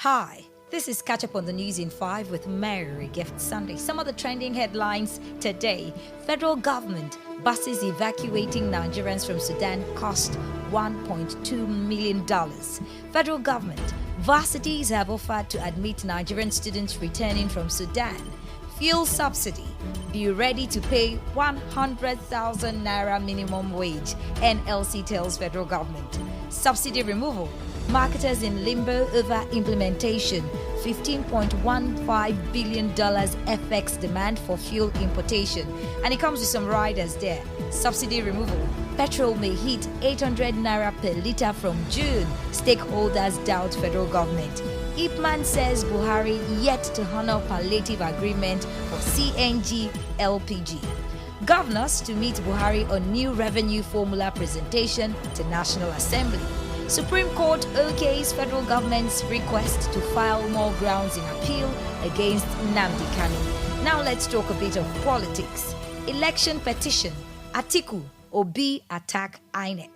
Hi, this is Catch Up on the News in 5 with Mary Gift Sunday. Some of the trending headlines today. Federal government buses evacuating Nigerians from Sudan cost $1.2 million. Federal government, varsities have offered to admit Nigerian students returning from Sudan. Fuel subsidy, be ready to pay 100,000 naira minimum wage, NLC tells federal government. Subsidy removal, marketers in limbo over implementation, $15.15 billion FX demand for fuel importation. And it comes with some riders there. Subsidy removal, petrol may hit 800 naira per litre from June. Stakeholders doubt federal government. Ipman says Buhari yet to honor palliative agreement for CNG LPG. Governors to meet Buhari on new revenue formula presentation to National Assembly. Supreme Court okays federal government's request to file more grounds in appeal against Nnamdi Kanu. Now let's talk a bit of politics. Election petition. Atiku, Obi attack INEC.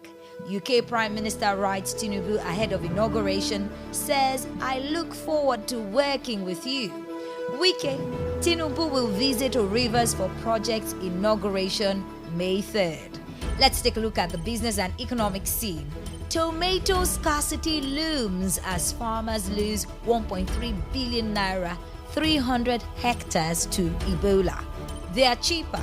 UK Prime Minister writes Tinubu ahead of inauguration, says, I look forward to working with you. Wike, Tinubu will visit Rivers for project inauguration May 3rd. Let's take a look at the business and economic scene. Tomato scarcity looms as farmers lose 1.3 billion naira, 300 hectares to Ebola. They are cheaper.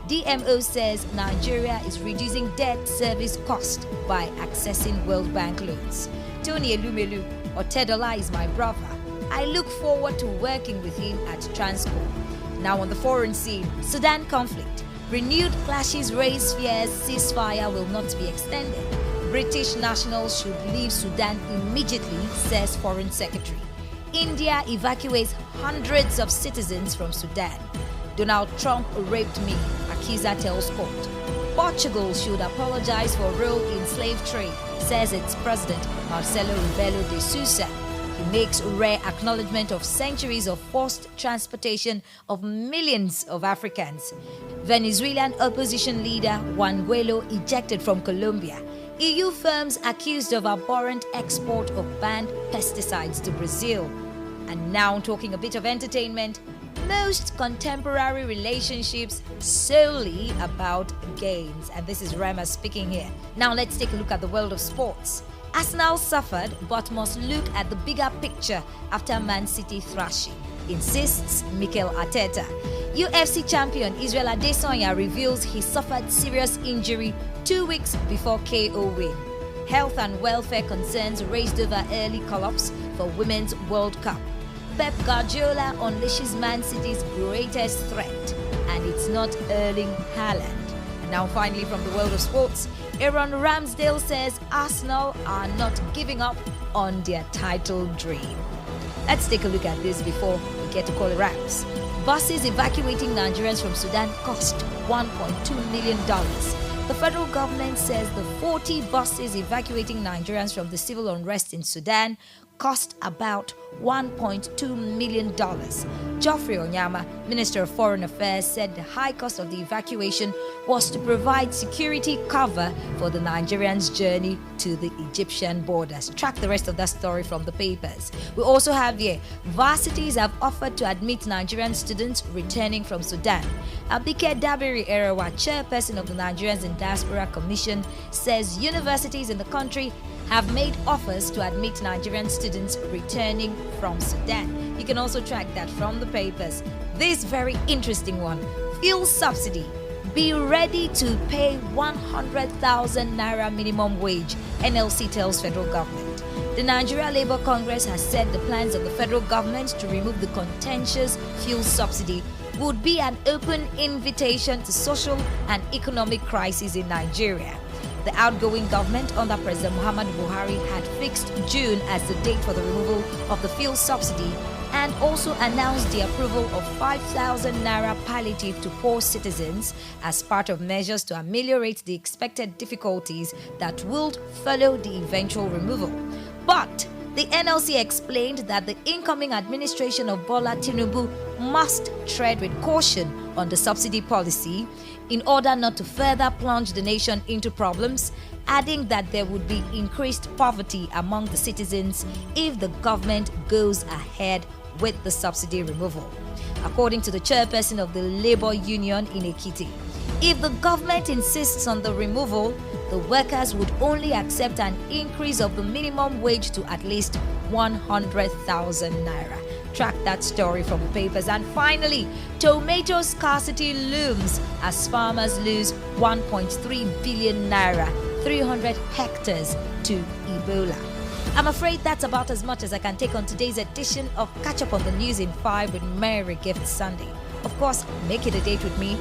DMO says Nigeria is reducing debt service cost by accessing World Bank loans. Tony Elumelu, Otedola is my brother. I look forward to working with him at Transcorp. Now on the foreign scene, Sudan conflict. Renewed clashes raise fears ceasefire will not be extended. British nationals should leave Sudan immediately, says Foreign Secretary. India evacuates hundreds of citizens from Sudan. Donald Trump raped me, accuser tells court. Portugal should apologize for role in slave trade, says its president Marcelo Rebelo de Sousa. He makes rare acknowledgement of centuries of forced transportation of millions of Africans. Venezuelan opposition leader Juan Guaido ejected from Colombia. EU firms accused of abhorrent export of banned pesticides to Brazil. And now talking a bit of entertainment. Most contemporary relationships solely about gains. And this is Rema speaking here. Now let's take a look at the world of sports. Arsenal suffered but must look at the bigger picture after Man City thrashing, insists Mikel Arteta. UFC champion Israel Adesanya reveals he suffered serious injury 2 weeks before KO win. Health and welfare concerns raised over early collapse for Women's World Cup. Pep Guardiola unleashes Man City's greatest threat, and it's not Erling Haaland. And now finally from the world of sports, Aaron Ramsdale says Arsenal are not giving up on their title dream. Let's take a look at this before we get to call it wraps. Buses evacuating Nigerians from Sudan cost $1.2 million. The federal government says the 40 buses evacuating Nigerians from the civil unrest in Sudan cost about $1.2 million. Geoffrey Onyama, Minister of Foreign Affairs, said the high cost of the evacuation was to provide security cover for the Nigerians' journey to the Egyptian borders. Track the rest of that story from the papers. We also have here, varsities have offered to admit Nigerian students returning from Sudan. Abike Dabiri Erawa, chairperson of the Nigerians in Diaspora Commission, says universities in the country have made offers to admit Nigerian students returning from Sudan. You can also track that from the papers. This very interesting one, fuel subsidy. Be ready to pay 100,000 naira minimum wage, NLC tells federal government. The Nigeria Labour Congress has said the plans of the federal government to remove the contentious fuel subsidy would be an open invitation to social and economic crisis in Nigeria. The outgoing government under President Muhammadu Buhari had fixed June as the date for the removal of the fuel subsidy and also announced the approval of 5,000 naira palliative to poor citizens as part of measures to ameliorate the expected difficulties that would follow the eventual removal. But the NLC explained that the incoming administration of Bola Tinubu must tread with caution on the subsidy policy. in order not to further plunge the nation into problems, adding that there would be increased poverty among the citizens if the government goes ahead with the subsidy removal. According to the chairperson of the Labour Union in Ekiti, if the government insists on the removal, the workers would only accept an increase of the minimum wage to at least 100,000 naira. Track that story from the papers. And finally, tomato scarcity looms as farmers lose 1.3 billion naira, 300 hectares to Ebola. I'm afraid that's about as much as I can take on today's edition of Catch Up on the News in 5 with Mary Gift Sunday. Of course, make it a date with me